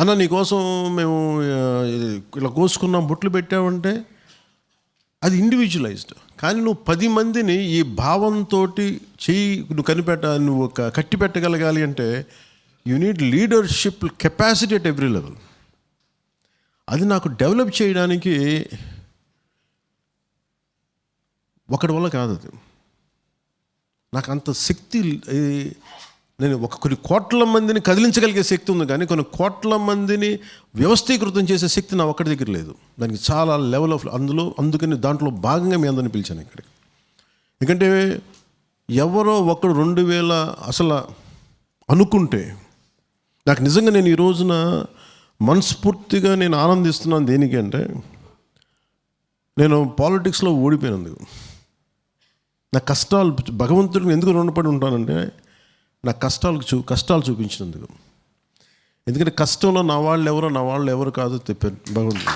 అన్న నీకోసం మేము ఇలా కోసుకున్నాం, బొట్లు పెట్టామంటే అది ఇండివిజువలైజ్డ్. కానీ నువ్వు 10 మందిని ఈ భావంతో నువ్వు కట్టి పెట్టగలగాలి అంటే you need leadership capacity at every level. అది నాకు డెవలప్ చేయడానికి ఒకటి వల్ల కాదు. అది నాకు అంత శక్తి, నేను కొన్ని కోట్ల మందిని కదిలించగలిగే శక్తి ఉంది, కానీ కొన్ని కోట్ల మందిని వ్యవస్థీకృతం చేసే శక్తి నా ఒక్కడి దగ్గర లేదు. దానికి చాలా లెవెల్ ఆఫ్ అందుకని దాంట్లో భాగంగా మీ అందరిని పిలిచాను ఇక్కడికి. ఎందుకంటే ఎవరో ఒకడు 2000 అసలు అనుకుంటే నాకు నిజంగా నేను ఈ రోజున మనస్ఫూర్తిగా నేను ఆనందిస్తున్నాను. దేనికి అంటే నేను పాలిటిక్స్లో ఓడిపోయినందుకు. నా కష్టాలు భగవంతుడిని ఎందుకు రుణపడి ఉంటానంటే నా కష్టాలు చూపించినందుకు. ఎందుకంటే కష్టంలో నా వాళ్ళు ఎవరు కాదో చెప్పారు భగవంతుడు.